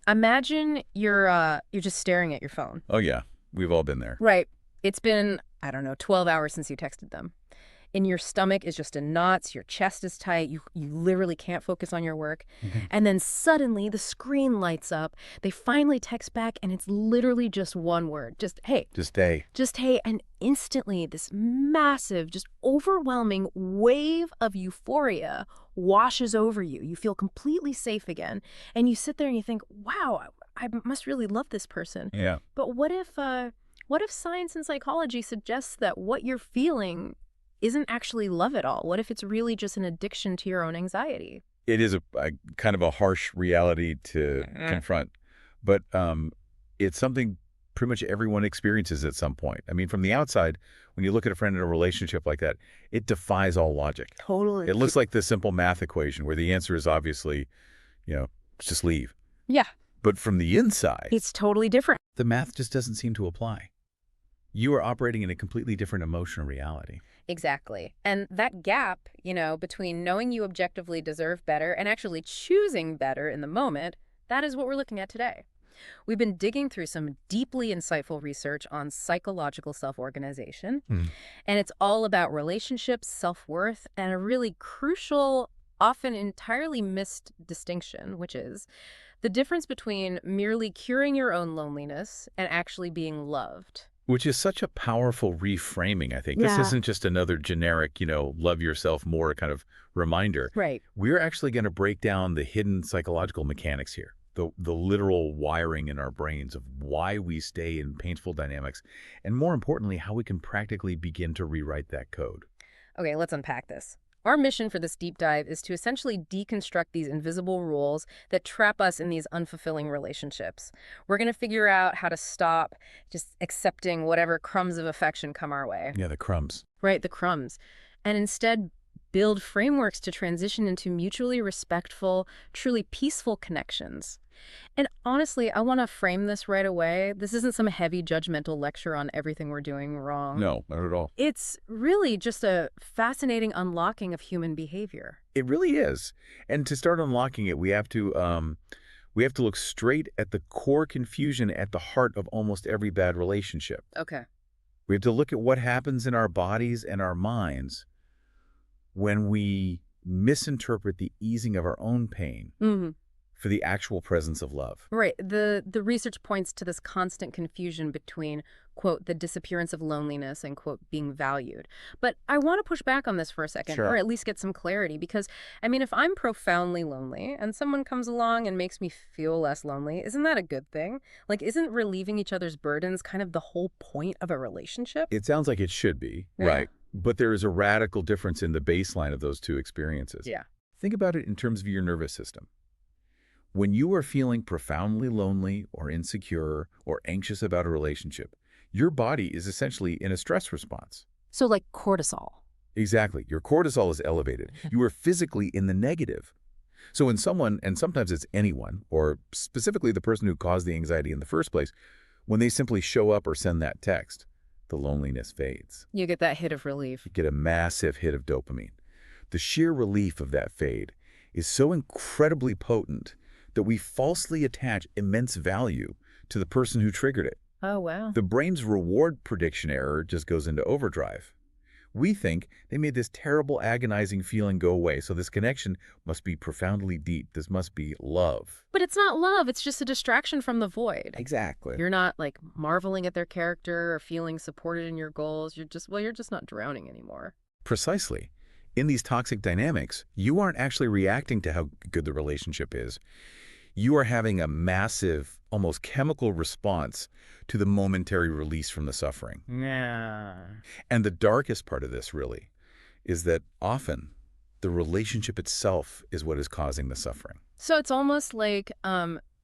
Imagine you're just staring at your phone. Oh, yeah. We've all been there. Right. It's been, I don't know, 12 hours since you texted them. And your stomach is just in knots, your chest is tight, you literally can't focus on your work. Mhm. And then suddenly the screen lights up. They finally text back and it's literally just one word. Just hey. Just stay. Just hey. And instantly this massive, just overwhelming wave of euphoria washes over you. You feel completely safe again. And you sit there and you think, wow, I must really love this person. Yeah. But what if science and psychology suggests that what you're feeling isn't actually love at all? What if it's really just an addiction to your own anxiety? It is a kind of a harsh reality to confront, but it's something pretty much everyone experiences at some point. I mean, from the outside, when you look at a friend in a relationship like that, it defies all logic. Totally. It looks like this simple math equation where the answer is obviously, just leave. Yeah. But from the inside, It's totally different. the math just doesn't seem to apply. You are operating in a completely different emotional reality. Exactly. And that gap, between knowing you objectively deserve better and actually choosing better in the moment, that is what we're looking at today. We've been digging through some deeply insightful research on psychological self-organization, and it's all about relationships, self-worth, and a really crucial, often entirely missed distinction, which is the difference between merely curing your own loneliness and actually being loved. Which is such a powerful reframing, I think. This Yeah. isn't just another generic, love yourself more kind of reminder. Right. We're actually going to break down the hidden psychological mechanics here, the literal wiring in our brains of why we stay in painful dynamics, and more importantly, how we can practically begin to rewrite that code. Okay, let's unpack this. Our mission for this deep dive is to essentially deconstruct these invisible rules that trap us in these unfulfilling relationships. We're going to figure out how to stop just accepting whatever crumbs of affection come our way. Yeah, the crumbs. Right, the crumbs. And instead build frameworks to transition into mutually respectful, truly peaceful connections. And honestly, I want to frame this right away. This isn't some heavy judgmental lecture on everything we're doing wrong. No, not at all. It's really just a fascinating unlocking of human behavior. It really is. And to start unlocking it, we have to look straight at the core confusion at the heart of almost every bad relationship. Okay. We have to look at what happens in our bodies and our minds when we misinterpret the easing of our own pain for the actual presence of love. Right. The research points to this constant confusion between, quote, the disappearance of loneliness and, quote, being valued. But I want to push back on this for a second, Sure. or at least get some clarity, because, if I'm profoundly lonely and someone comes along and makes me feel less lonely, isn't that a good thing? Like, isn't relieving each other's burdens kind of the whole point of a relationship? It sounds like it should be, Yeah. right? But there is a radical difference in the baseline of those two experiences. Yeah. Think about it in terms of your nervous system. When you are feeling profoundly lonely or insecure or anxious about a relationship, your body is essentially in a stress response. So like cortisol. Exactly. Your cortisol is elevated. You are physically in the negative. So when someone, and sometimes it's anyone, or specifically the person who caused the anxiety in the first place, when they simply show up or send that text, the loneliness fades. You get that hit of relief. You get a massive hit of dopamine. The sheer relief of that fade is so incredibly potent that we falsely attach immense value to the person who triggered it. Oh, wow. The brain's reward prediction error just goes into overdrive. We think they made this terrible, agonizing feeling go away, so this connection must be profoundly deep. This must be love. But it's not love. It's just a distraction from the void. Exactly. You're not like marveling at their character or feeling supported in your goals. You're just not drowning anymore. Precisely. In these toxic dynamics, you aren't actually reacting to how good the relationship is. You are having a massive, almost chemical response to the momentary release from the suffering. Yeah. And the darkest part of this, really, is that often the relationship itself is what is causing the suffering. So it's almost like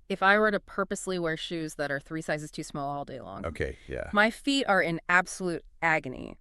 if I were to purposely wear shoes that are 3 sizes too small all day long. Okay, yeah. My feet are in absolute agony.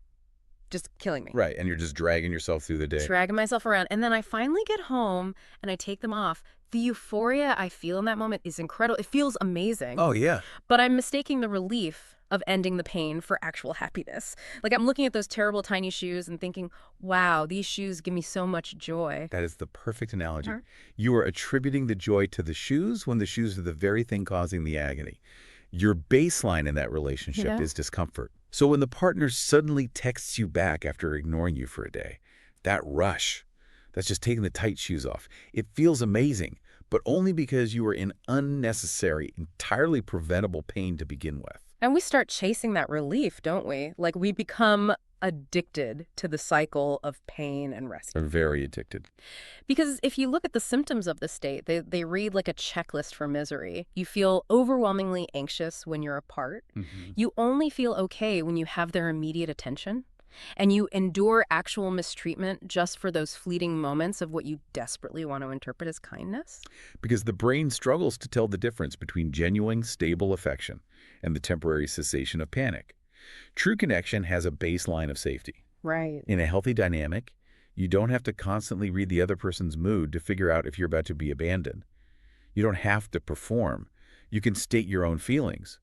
just killing me. Right, and you're just dragging yourself through the day. Dragging myself around. And then I finally get home and I take them off. The euphoria I feel in that moment is incredible. It feels amazing. Oh, yeah. But I'm mistaking the relief of ending the pain for actual happiness. Like I'm looking at those terrible tiny shoes and thinking, wow, these shoes give me so much joy. That is the perfect analogy. Huh? You are attributing the joy to the shoes when the shoes are the very thing causing the agony. Your baseline in that relationship is discomfort. So when the partner suddenly texts you back after ignoring you for a day, that rush, that's just taking the tight shoes off. It feels amazing, but only because you were in unnecessary, entirely preventable pain to begin with. And we start chasing that relief, don't we? Like we become addicted to the cycle of pain and rescue. Are very addicted. Because if you look at the symptoms of the state, they read like a checklist for misery. You feel overwhelmingly anxious when you're apart. You only feel okay when you have their immediate attention. And you endure actual mistreatment just for those fleeting moments of what you desperately want to interpret as kindness. Because the brain struggles to tell the difference between genuine, stable affection and the temporary cessation of panic. True connection has a baseline of safety. Right. In a healthy dynamic, you don't have to constantly read the other person's mood to figure out if you're about to be abandoned. You don't have to perform. You can state your own feelings.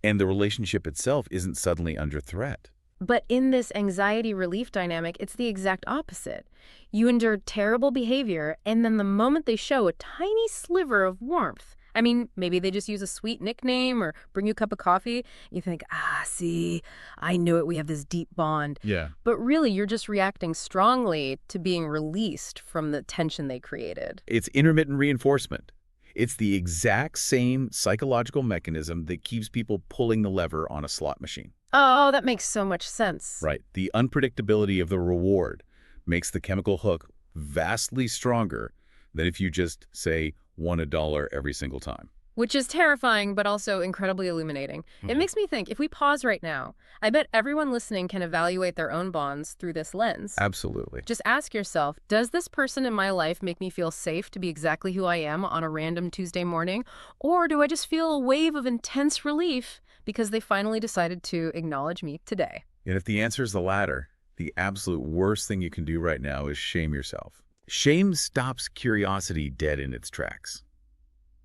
And the relationship itself isn't suddenly under threat. But in this anxiety relief dynamic, it's the exact opposite. You endure terrible behavior, and then the moment they show a tiny sliver of warmth, I mean, maybe they just use a sweet nickname or bring you a cup of coffee, you think, see, I knew it, we have this deep bond. Yeah. But really, you're just reacting strongly to being released from the tension they created. It's intermittent reinforcement. It's the exact same psychological mechanism that keeps people pulling the lever on a slot machine. Oh, that makes so much sense. Right. The unpredictability of the reward makes the chemical hook vastly stronger than if you just, say, won $1 every single time. Which is terrifying, but also incredibly illuminating. It makes me think, if we pause right now, I bet everyone listening can evaluate their own bonds through this lens. Absolutely. Just ask yourself, does this person in my life make me feel safe to be exactly who I am on a random Tuesday morning? Or do I just feel a wave of intense relief because they finally decided to acknowledge me today? And if the answer is the latter, the absolute worst thing you can do right now is shame yourself. Shame stops curiosity dead in its tracks.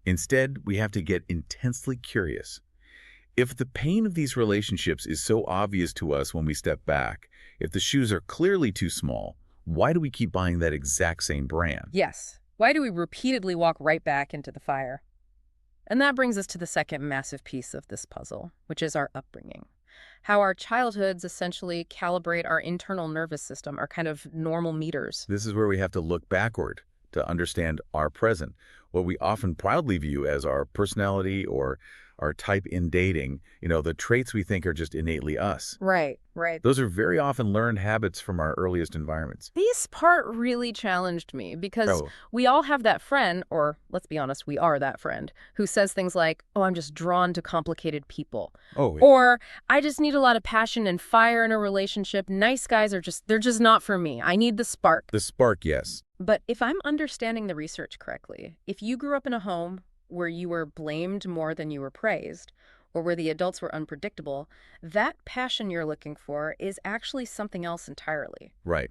Instead, we have to get intensely curious. If the pain of these relationships is so obvious to us when we step back, if the shoes are clearly too small, why do we keep buying that exact same brand? Yes. Why do we repeatedly walk right back into the fire? And that brings us to the second massive piece of this puzzle, which is our upbringing. How our childhoods essentially calibrate our internal nervous system, our kind of normal meters. This is where we have to look backward to understand our present, what we often proudly view as our personality or our type in dating, the traits we think are just innately us. Right, right. Those are very often learned habits from our earliest environments. This part really challenged me because Oh, we all have that friend, or let's be honest, we are that friend, who says things like, oh, I'm just drawn to complicated people. oh, Or I just need a lot of passion and fire in a relationship. Nice guys they're just not for me. I need the spark. the spark, yes. But if I'm understanding the research correctly, if you grew up in a home where you were blamed more than you were praised, or where the adults were unpredictable, that passion you're looking for is actually something else entirely. Right.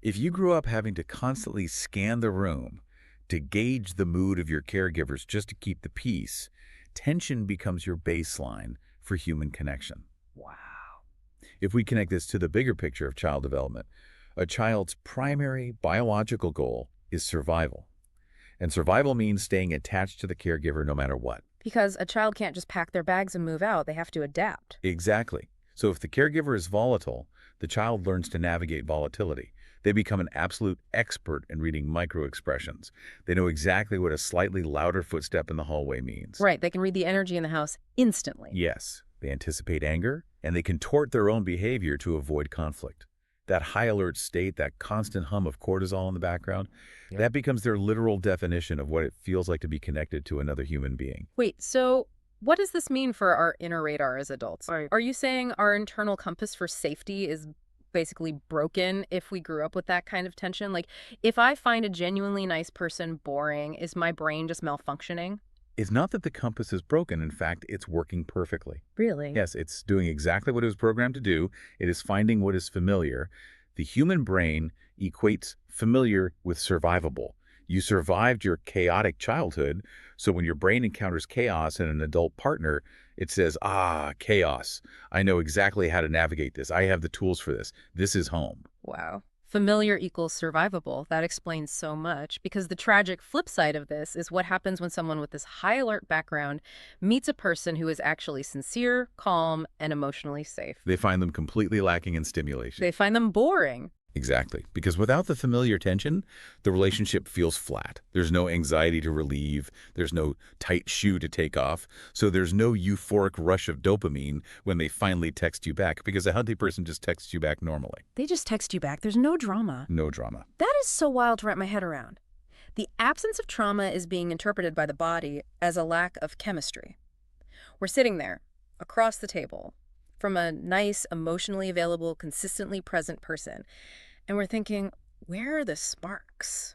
If you grew up having to constantly scan the room to gauge the mood of your caregivers just to keep the peace, tension becomes your baseline for human connection. Wow. If we connect this to the bigger picture of child development, a child's primary biological goal is survival. And survival means staying attached to the caregiver no matter what. Because a child can't just pack their bags and move out. They have to adapt. Exactly. So if the caregiver is volatile, the child learns to navigate volatility. They become an absolute expert in reading micro-expressions. They know exactly what a slightly louder footstep in the hallway means. Right. They can read the energy in the house instantly. Yes, they anticipate anger, and they contort their own behavior to avoid conflict. That high alert state, that constant hum of cortisol in the background, that becomes their literal definition of what it feels like to be connected to another human being. Wait, so what does this mean for our inner radar as adults? Right. Are you saying our internal compass for safety is basically broken if we grew up with that kind of tension? Like, if I find a genuinely nice person boring, is my brain just malfunctioning? It's not that the compass is broken. In fact, it's working perfectly. Really? Yes, it's doing exactly what it was programmed to do. It is finding what is familiar. The human brain equates familiar with survivable. You survived your chaotic childhood, so when your brain encounters chaos in an adult partner, it says, ah, chaos. I know exactly how to navigate this. I have the tools for this. This is home. Wow. Familiar equals survivable. That explains so much because the tragic flip side of this is what happens when someone with this high alert background meets a person who is actually sincere, calm, and emotionally safe. They find them completely lacking in stimulation. They find them boring. Exactly. Because without the familiar tension, the relationship feels flat. There's no anxiety to relieve. There's no tight shoe to take off. So there's no euphoric rush of dopamine when they finally text you back, because a healthy person just texts you back normally. They just text you back. There's no drama. No drama. That is so wild to wrap my head around. The absence of trauma is being interpreted by the body as a lack of chemistry. We're sitting there, across the table, from a nice, emotionally available, consistently present person. And we're thinking, where are the sparks?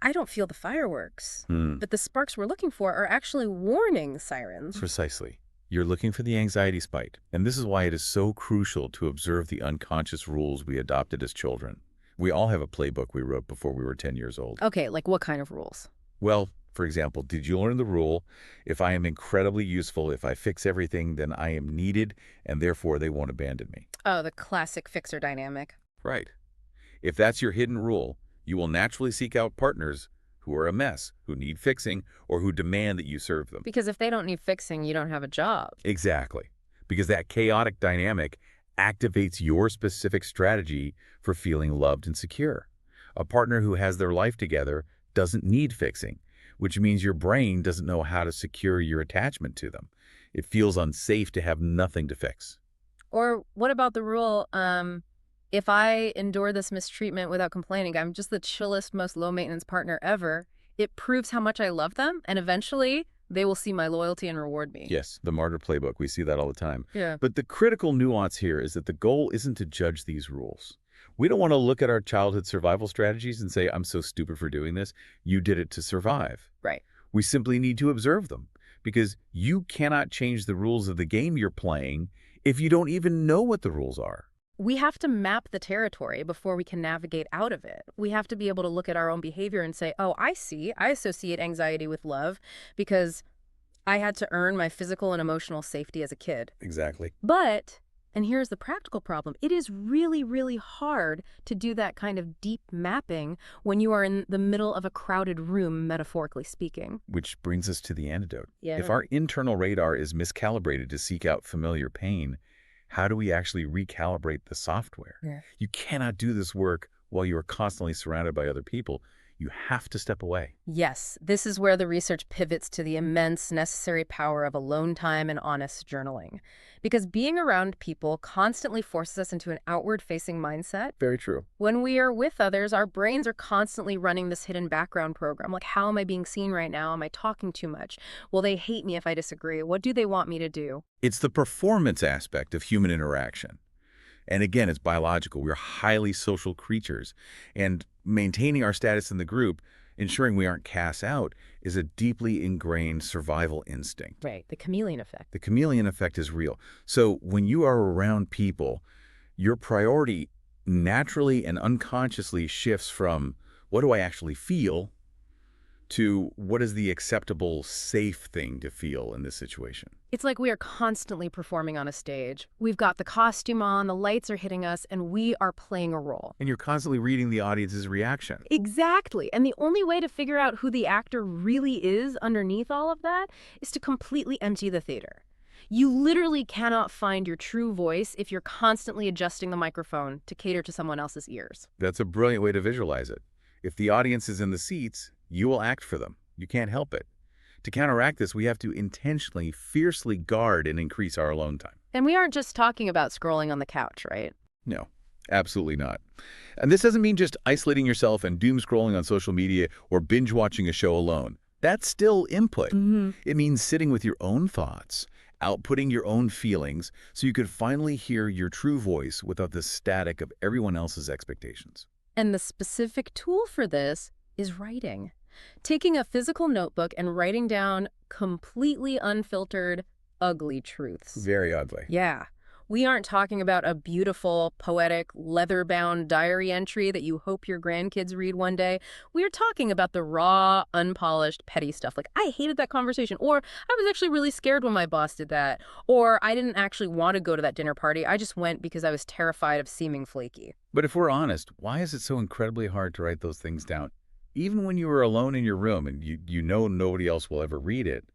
I don't feel the fireworks. But the sparks we're looking for are actually warning sirens. Precisely. You're looking for the anxiety spike. And this is why it is so crucial to observe the unconscious rules we adopted as children. We all have a playbook we wrote before we were 10 years old. Okay, like what kind of rules? Well, for example, did you learn the rule, if I am incredibly useful, if I fix everything, then I am needed, and therefore they won't abandon me? Oh, the classic fixer dynamic. Right. If that's your hidden rule, you will naturally seek out partners who are a mess, who need fixing, or who demand that you serve them. Because if they don't need fixing, you don't have a job. Exactly. Because that chaotic dynamic activates your specific strategy for feeling loved and secure. A partner who has their life together doesn't need fixing, which means your brain doesn't know how to secure your attachment to them. It feels unsafe to have nothing to fix. Or what about the rule, if I endure this mistreatment without complaining, I'm just the chillest, most low-maintenance partner ever. It proves how much I love them, and eventually they will see my loyalty and reward me. Yes, the martyr playbook. We see that all the time. Yeah. But the critical nuance here is that the goal isn't to judge these rules. We don't want to look at our childhood survival strategies and say, I'm so stupid for doing this. You did it to survive. Right. We simply need to observe them, because you cannot change the rules of the game you're playing if you don't even know what the rules are. We have to map the territory before we can navigate out of it. We have to be able to look at our own behavior and say, oh, I see. I associate anxiety with love because I had to earn my physical and emotional safety as a kid. Exactly. But, and here's the practical problem, it is really, really hard to do that kind of deep mapping when you are in the middle of a crowded room, metaphorically speaking. Which brings us to the antidote. Yeah. If our internal radar is miscalibrated to seek out familiar pain, how do we actually recalibrate the software? Yeah. You cannot do this work while you are constantly surrounded by other people. You have to step away. Yes, this is where the research pivots to the immense necessary power of alone time and honest journaling. Because being around people constantly forces us into an outward-facing mindset. Very true. When we are with others, our brains are constantly running this hidden background program. Like, how am I being seen right now? Am I talking too much? Will they hate me if I disagree? What do they want me to do? It's the performance aspect of human interaction. And again, it's biological. We're highly social creatures. And maintaining our status in the group, ensuring we aren't cast out, is a deeply ingrained survival instinct. Right, the chameleon effect. The chameleon effect is real. So when you are around people, your priority naturally and unconsciously shifts from what do I actually feel to what is the acceptable, safe thing to feel in this situation. It's like we are constantly performing on a stage. We've got the costume on, the lights are hitting us, and we are playing a role. And you're constantly reading the audience's reaction. Exactly. And the only way to figure out who the actor really is underneath all of that is to completely empty the theater. You literally cannot find your true voice if you're constantly adjusting the microphone to cater to someone else's ears. That's a brilliant way to visualize it. If the audience is in the seats, you will act for them. You can't help it. To counteract this, we have to intentionally, fiercely guard and increase our alone time. And we aren't just talking about scrolling on the couch, right? No, absolutely not. And this doesn't mean just isolating yourself and doom scrolling on social media or binge watching a show alone. That's still input. It means sitting with your own thoughts, outputting your own feelings, so you could finally hear your true voice without the static of everyone else's expectations. And the specific tool for this is writing. Taking a physical notebook and writing down completely unfiltered, ugly truths. Very ugly. Yeah. We aren't talking about a beautiful, poetic, leather-bound diary entry that you hope your grandkids read one day. We're talking about the raw, unpolished, petty stuff. Like, I hated that conversation, or I was actually really scared when my boss did that, or I didn't actually want to go to that dinner party. I just went because I was terrified of seeming flaky. But if we're honest, why is it so incredibly hard to write those things down? Even when you are alone in your room and you know nobody else will ever read it,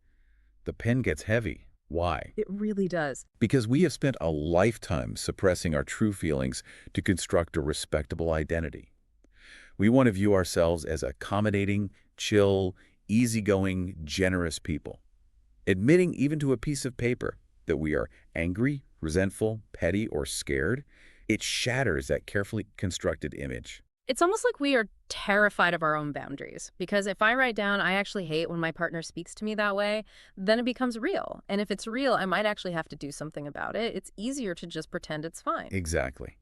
the pen gets heavy. Why? It really does. Because we have spent a lifetime suppressing our true feelings to construct a respectable identity. We want to view ourselves as accommodating, chill, easygoing, generous people. Admitting even to a piece of paper that we are angry, resentful, petty, or scared, it shatters that carefully constructed image. It's almost like we are terrified of our own boundaries, because if I write down, I actually hate when my partner speaks to me that way, then it becomes real. And if it's real, I might actually have to do something about it. It's easier to just pretend it's fine. Exactly.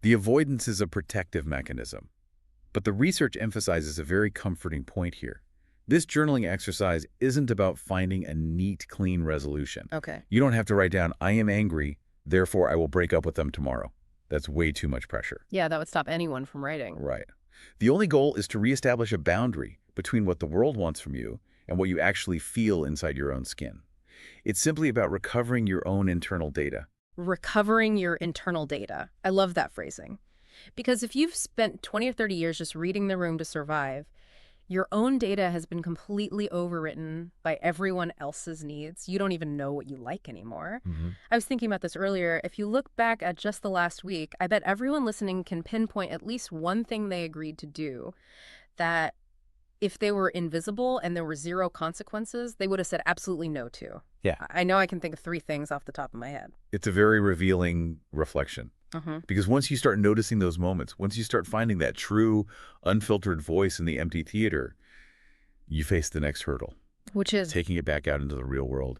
The avoidance is a protective mechanism. But the research emphasizes a very comforting point here. This journaling exercise isn't about finding a neat, clean resolution. Okay. You don't have to write down, I am angry, therefore I will break up with them tomorrow. That's way too much pressure. Yeah, that would stop anyone from writing. Right. The only goal is to reestablish a boundary between what the world wants from you and what you actually feel inside your own skin. It's simply about recovering your own internal data. Recovering your internal data. I love that phrasing. Because if you've spent 20 or 30 years just reading the room to survive, your own data has been completely overwritten by everyone else's needs. You don't even know what you like anymore. I was thinking about this earlier. If you look back at just the last week, I bet everyone listening can pinpoint at least one thing they agreed to do that if they were invisible and there were zero consequences, they would have said absolutely no to. Yeah. I know I can think of 3 things off the top of my head. It's a very revealing reflection. Because once you start noticing those moments, once you start finding that true, unfiltered voice in the empty theater, you face the next hurdle. Which is? Taking it back out into the real world.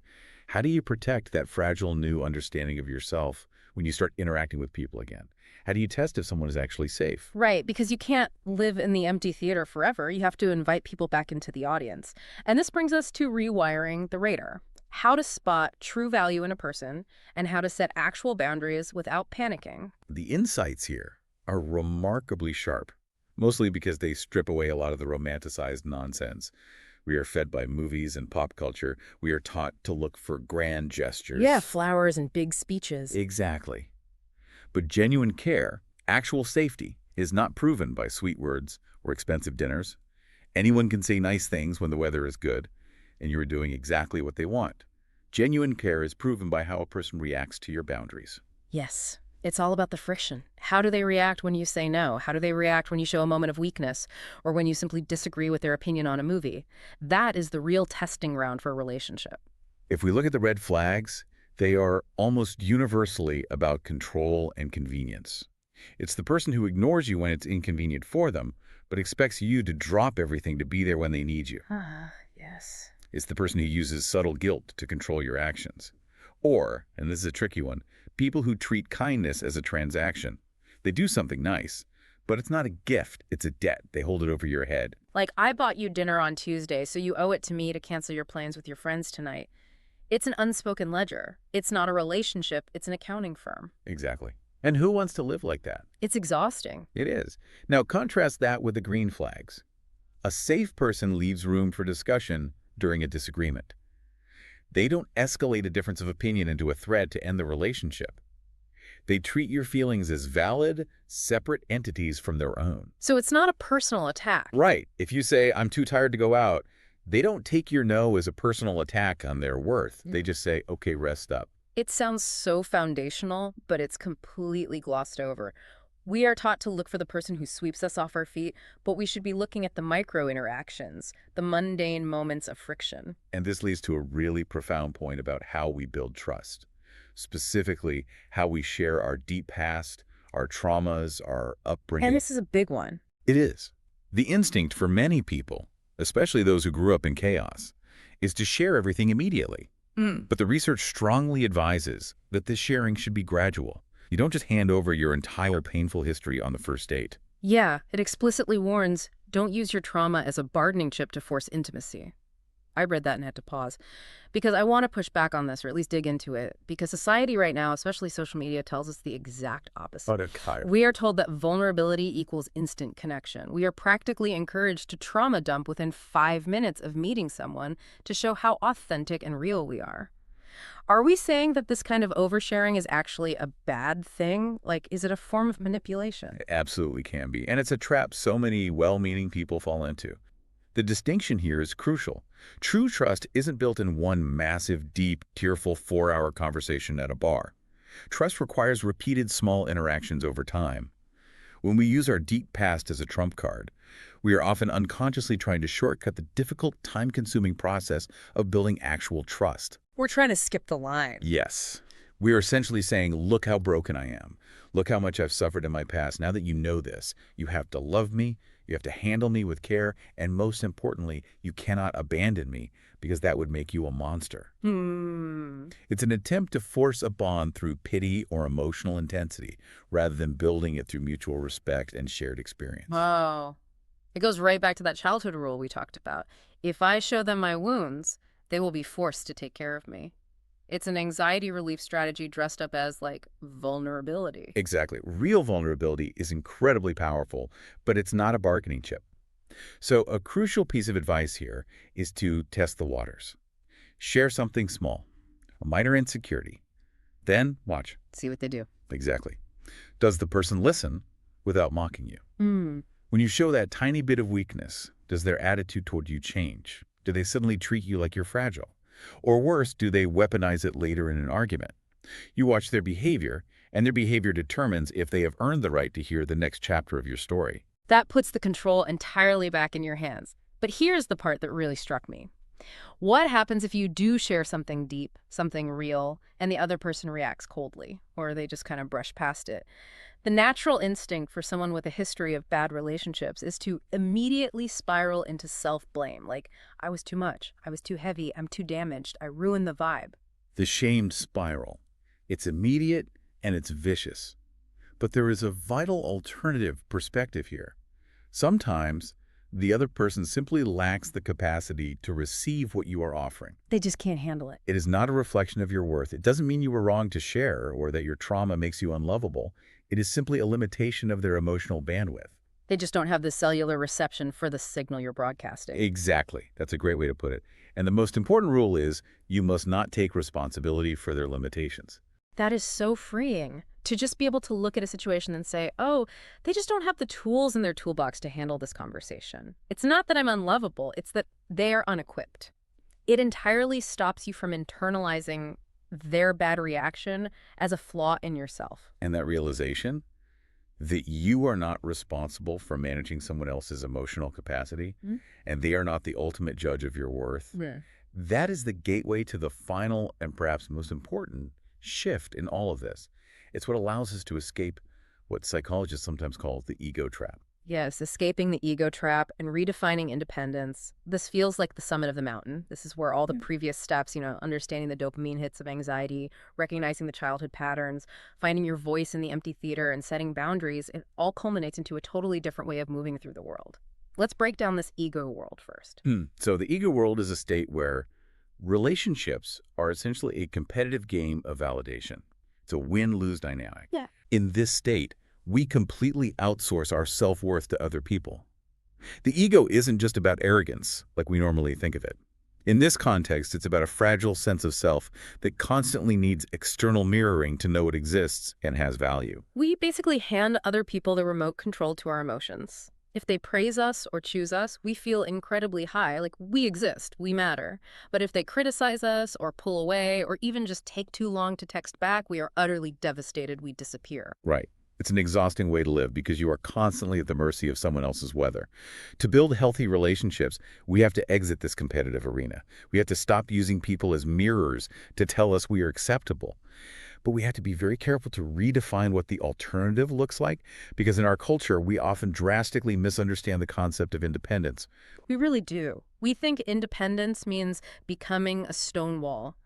How do you protect that fragile new understanding of yourself when you start interacting with people again? How do you test if someone is actually safe? Right, because you can't live in the empty theater forever. You have to invite people back into the audience. And this brings us to rewiring the radar. How to spot true value in a person and how to set actual boundaries without panicking. The insights here are remarkably sharp, mostly because they strip away a lot of the romanticized nonsense. We are fed by movies and pop culture. We are taught to look for grand gestures. Yeah, flowers and big speeches. Exactly. But genuine care, actual safety, is not proven by sweet words or expensive dinners. Anyone can say nice things when the weather is good, and you are doing exactly what they want. Genuine care is proven by how a person reacts to your boundaries. Yes, it's all about the friction. How do they react when you say no? How do they react when you show a moment of weakness or when you simply disagree with their opinion on a movie? That is the real testing ground for a relationship. If we look at the red flags, they are almost universally about control and convenience. It's the person who ignores you when it's inconvenient for them, but expects you to drop everything to be there when they need you. Yes. It's the person who uses subtle guilt to control your actions. Or, and this is a tricky one, people who treat kindness as a transaction. They do something nice, but it's not a gift, it's a debt. They hold it over your head. Like, I bought you dinner on Tuesday, so you owe it to me to cancel your plans with your friends tonight. It's an unspoken ledger. It's not a relationship, it's an accounting firm. Exactly. And who wants to live like that? It's exhausting. It is. Now contrast that with the green flags. A safe person leaves room for discussion during a disagreement. They don't escalate a difference of opinion into a threat to end the relationship. They treat your feelings as valid, separate entities from their own. So it's not a personal attack. Right. If you say, I'm too tired to go out, they don't take your no as a personal attack on their worth. They just say, okay, rest up. It sounds so foundational, but it's completely glossed over. We are taught to look for the person who sweeps us off our feet, but we should be looking at the micro interactions, the mundane moments of friction. And this leads to a really profound point about how we build trust. Specifically, how we share our deep past, our traumas, our upbringing. And this is a big one. It is. The instinct for many people, especially those who grew up in chaos, is to share everything immediately. But the research strongly advises that this sharing should be gradual. You don't just hand over your entire painful history on the first date. Yeah, it explicitly warns, Don't use your trauma as a bargaining chip to force intimacy. I read that and had to pause because I want to push back on this or at least dig into it because society right now, especially social media, tells us the exact opposite. Okay. We are told that vulnerability equals instant connection. We are practically encouraged to trauma dump within 5 minutes of meeting someone to show how authentic and real we are. Are we saying that this kind of oversharing is actually a bad thing? Like, is it a form of manipulation? It absolutely can be. And it's a trap so many well-meaning people fall into. The distinction here is crucial. True trust isn't built in one massive, deep, tearful 4-hour conversation at a bar. Trust requires repeated small interactions over time. When we use our deep past as a trump card, we are often unconsciously trying to shortcut the difficult, time-consuming process of building actual trust. We're trying to skip the line. Yes. We are essentially saying, look how broken I am. Look how much I've suffered in my past. Now that you know this, you have to love me, you have to handle me with care, and most importantly, you cannot abandon me because that would make you a monster. It's an attempt to force a bond through pity or emotional intensity rather than building it through mutual respect and shared experience. Oh. It goes right back to that childhood rule we talked about. If I show them my wounds, they will be forced to take care of me. It's an anxiety relief strategy dressed up as, like, vulnerability. Exactly. Real vulnerability is incredibly powerful, but it's not a bargaining chip. So a crucial piece of advice here is to test the waters. Share something small, a minor insecurity. Then watch. See what they do. Exactly. Does the person listen without mocking you? Hmm. When you show that tiny bit of weakness, does their attitude toward you change? Do they suddenly treat you like you're fragile? Or worse, do they weaponize it later in an argument? You watch their behavior, and their behavior determines if they have earned the right to hear the next chapter of your story. That puts the control entirely back in your hands. But here's the part that really struck me. What happens if you do share something deep, something real, and the other person reacts coldly, or they just kind of brush past it? The natural instinct for someone with a history of bad relationships is to immediately spiral into self-blame, like, I was too much, I was too heavy, I'm too damaged, I ruined the vibe. The shamed spiral. It's immediate and it's vicious. But there is a vital alternative perspective here. Sometimes the other person simply lacks the capacity to receive what you are offering. They just can't handle it. It is not a reflection of your worth. It doesn't mean you were wrong to share or that your trauma makes you unlovable. It is simply a limitation of their emotional bandwidth. They just don't have the cellular reception for the signal you're broadcasting. Exactly. That's a great way to put it. And the most important rule is you must not take responsibility for their limitations. That is so freeing, to just be able to look at a situation and say, oh, they just don't have the tools in their toolbox to handle this conversation. It's not that I'm unlovable, it's that they are unequipped. It entirely stops you from internalizing their bad reaction as a flaw in yourself. And that realization that you are not responsible for managing someone else's emotional capacity, and they are not the ultimate judge of your worth, that is the gateway to the final and perhaps most important shift in all of this. It's what allows us to escape what psychologists sometimes call the ego trap. Yes, escaping the ego trap and redefining independence. This feels like the summit of the mountain. This is where all the previous steps, understanding the dopamine hits of anxiety, recognizing the childhood patterns, finding your voice in the empty theater, and setting boundaries, it all culminates into a totally different way of moving through the world. Let's break down this ego world first. So the ego world is a state where relationships are essentially a competitive game of validation. It's a win-lose dynamic. Yeah. In this state, we completely outsource our self-worth to other people. The ego isn't just about arrogance, like we normally think of it. In this context, it's about a fragile sense of self that constantly needs external mirroring to know it exists and has value. We basically hand other people the remote control to our emotions. If they praise us or choose us, we feel incredibly high, like we exist, we matter. But if they criticize us or pull away or even just take too long to text back, we are utterly devastated, we disappear. Right. It's an exhausting way to live because you are constantly at the mercy of someone else's weather. To build healthy relationships, we have to exit this competitive arena. We have to stop using people as mirrors to tell us we are acceptable. But we have to be very careful to redefine what the alternative looks like, because in our culture, we often drastically misunderstand the concept of independence. We really do. We think independence means becoming a stone wall.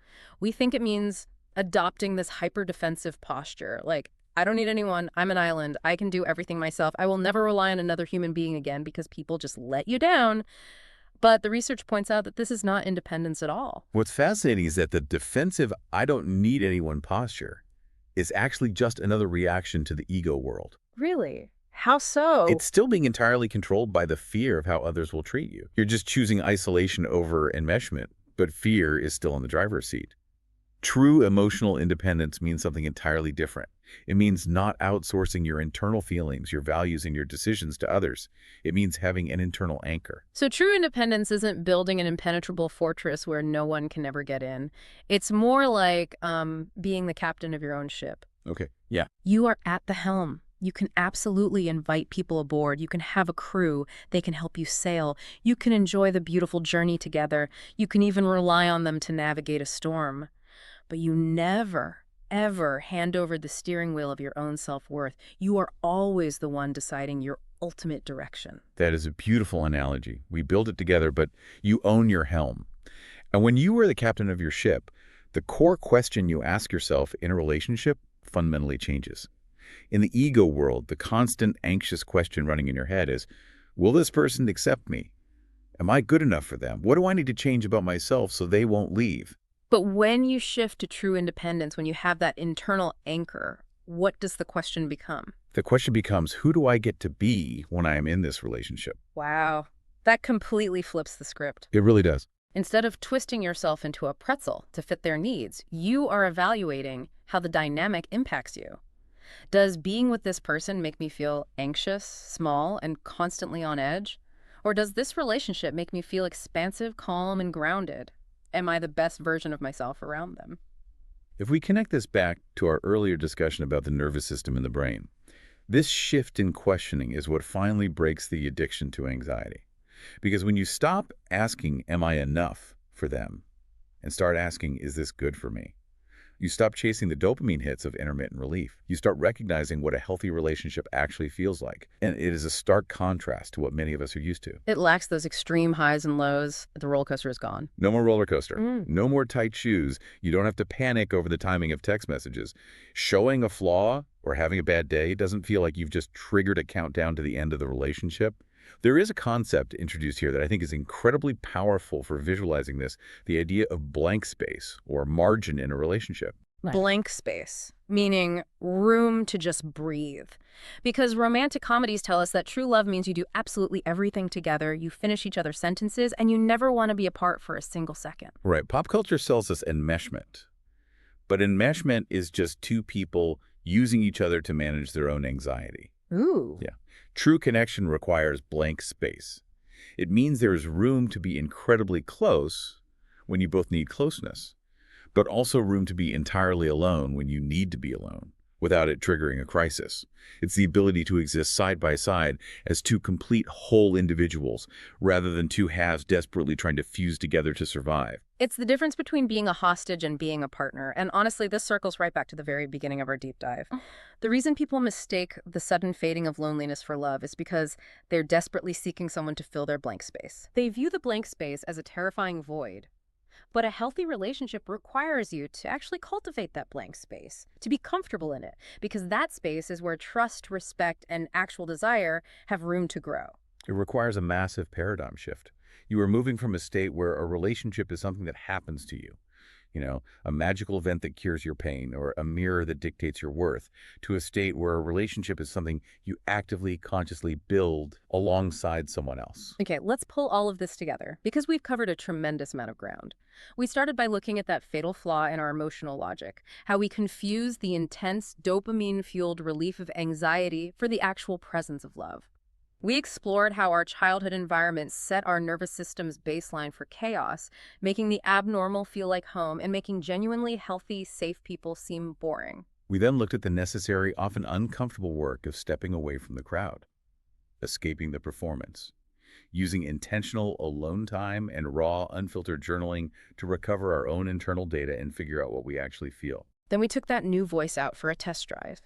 We think it means adopting this hyper-defensive posture, like, I don't need anyone. I'm an island. I can do everything myself. I will never rely on another human being again because people just let you down. But the research points out that this is not independence at all. What's fascinating is that the defensive "I don't need anyone" posture is actually just another reaction to the ego world. Really? How so? It's still being entirely controlled by the fear of how others will treat you. You're just choosing isolation over enmeshment, but fear is still in the driver's seat. True emotional independence means something entirely different. It means not outsourcing your internal feelings, your values, and your decisions to others. It means having an internal anchor. So true independence isn't building an impenetrable fortress where no one can ever get in. It's more like being the captain of your own ship. Okay. Yeah. You are at the helm. You can absolutely invite people aboard. You can have a crew. They can help you sail. You can enjoy the beautiful journey together. You can even rely on them to navigate a storm. But you never, ever hand over the steering wheel of your own self-worth. You are always the one deciding your ultimate direction. That is a beautiful analogy. We build it together, but you own your helm. And when you are the captain of your ship, the core question you ask yourself in a relationship fundamentally changes. In the ego world, the constant anxious question running in your head is, will this person accept me? Am I good enough for them? What do I need to change about myself so they won't leave? But when you shift to true independence, when you have that internal anchor, what does the question become? The question becomes, who do I get to be when I am in this relationship? Wow, that completely flips the script. It really does. Instead of twisting yourself into a pretzel to fit their needs, you are evaluating how the dynamic impacts you. Does being with this person make me feel anxious, small, and constantly on edge? Or does this relationship make me feel expansive, calm, and grounded? Am I the best version of myself around them? If we connect this back to our earlier discussion about the nervous system and the brain, this shift in questioning is what finally breaks the addiction to anxiety. Because when you stop asking, am I enough for them, and start asking, is this good for me? You stop chasing the dopamine hits of intermittent relief. You start recognizing what a healthy relationship actually feels like. And it is a stark contrast to what many of us are used to. It lacks those extreme highs and lows. The roller coaster is gone. No more roller coaster. No more tight shoes. You don't have to panic over the timing of text messages. Showing a flaw or having a bad day doesn't feel like you've just triggered a countdown to the end of the relationship. There is a concept introduced here that I think is incredibly powerful for visualizing this, the idea of blank space or margin in a relationship. Right. Blank space, meaning room to just breathe. Because romantic comedies tell us that true love means you do absolutely everything together, you finish each other's sentences, and you never want to be apart for a single second. Right. Pop culture sells us enmeshment. But enmeshment is just two people using each other to manage their own anxiety. Ooh. Yeah. True connection requires blank space. It means there is room to be incredibly close when you both need closeness, but also room to be entirely alone when you need to be alone, without it triggering a crisis. It's the ability to exist side by side as two complete whole individuals, rather than two halves desperately trying to fuse together to survive. It's the difference between being a hostage and being a partner. And honestly, this circles right back to the very beginning of our deep dive. The reason people mistake the sudden fading of loneliness for love is because they're desperately seeking someone to fill their blank space. They view the blank space as a terrifying void. But a healthy relationship requires you to actually cultivate that blank space, to be comfortable in it, because that space is where trust, respect, and actual desire have room to grow. It requires a massive paradigm shift. You are moving from a state where a relationship is something that happens to you, a magical event that cures your pain or a mirror that dictates your worth, to a state where a relationship is something you actively, consciously build alongside someone else. Okay, let's pull all of this together, because we've covered a tremendous amount of ground. We started by looking at that fatal flaw in our emotional logic, how we confuse the intense dopamine-fueled relief of anxiety for the actual presence of love. We explored how our childhood environments set our nervous system's baseline for chaos, making the abnormal feel like home and making genuinely healthy, safe people seem boring. We then looked at the necessary, often uncomfortable work of stepping away from the crowd, escaping the performance, using intentional alone time and raw, unfiltered journaling to recover our own internal data and figure out what we actually feel. Then we took that new voice out for a test drive.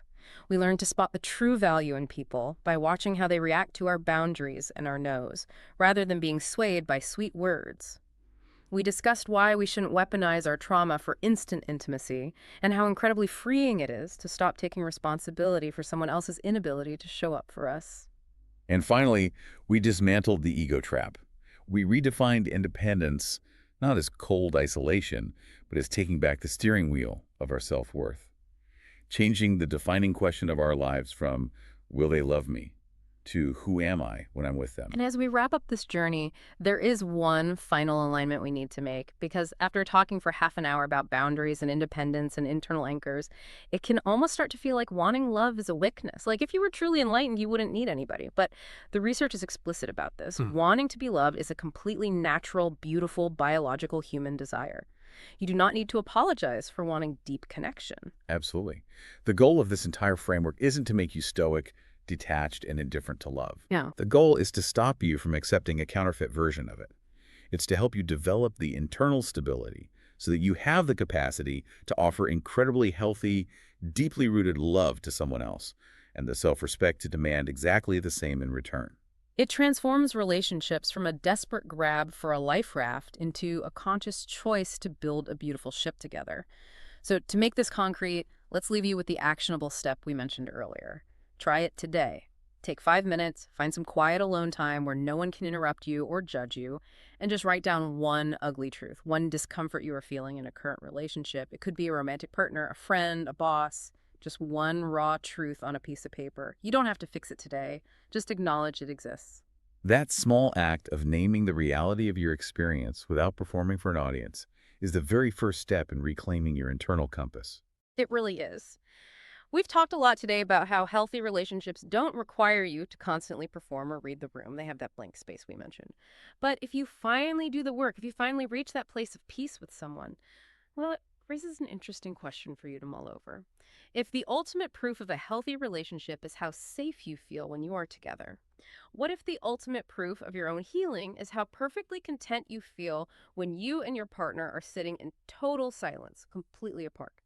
We learned to spot the true value in people by watching how they react to our boundaries and our no's, rather than being swayed by sweet words. We discussed why we shouldn't weaponize our trauma for instant intimacy and how incredibly freeing it is to stop taking responsibility for someone else's inability to show up for us. And finally, we dismantled the ego trap. We redefined independence not as cold isolation, but as taking back the steering wheel of our self-worth, changing the defining question of our lives from, will they love me, to who am I when I'm with them? And as we wrap up this journey, there is one final alignment we need to make because after talking for half an hour about boundaries and independence and internal anchors, it can almost start to feel like wanting love is a weakness. Like if you were truly enlightened, you wouldn't need anybody. But the research is explicit about this. Wanting to be loved is a completely natural, beautiful, biological human desire. You do not need to apologize for wanting deep connection. Absolutely. The goal of this entire framework isn't to make you stoic, detached, and indifferent to love. Yeah. The goal is to stop you from accepting a counterfeit version of it. It's to help you develop the internal stability so that you have the capacity to offer incredibly healthy, deeply rooted love to someone else, and the self-respect to demand exactly the same in return. It transforms relationships from a desperate grab for a life raft into a conscious choice to build a beautiful ship together. So to make this concrete, let's leave you with the actionable step we mentioned earlier. Try it today. Take 5 minutes, find some quiet alone time where no one can interrupt you or judge you, and just write down one ugly truth, one discomfort you are feeling in a current relationship. It could be a romantic partner, a friend, a boss, just one raw truth on a piece of paper. You don't have to fix it today. Just acknowledge it exists. That small act of naming the reality of your experience without performing for an audience is the very first step in reclaiming your internal compass. It really is. We've talked a lot today about how healthy relationships don't require you to constantly perform or read the room. They have that blank space we mentioned. But if you finally do the work, if you finally reach that place of peace with someone, well, it raises an interesting question for you to mull over. If the ultimate proof of a healthy relationship is how safe you feel when you are together, what if the ultimate proof of your own healing is how perfectly content you feel when you and your partner are sitting in total silence, completely apart?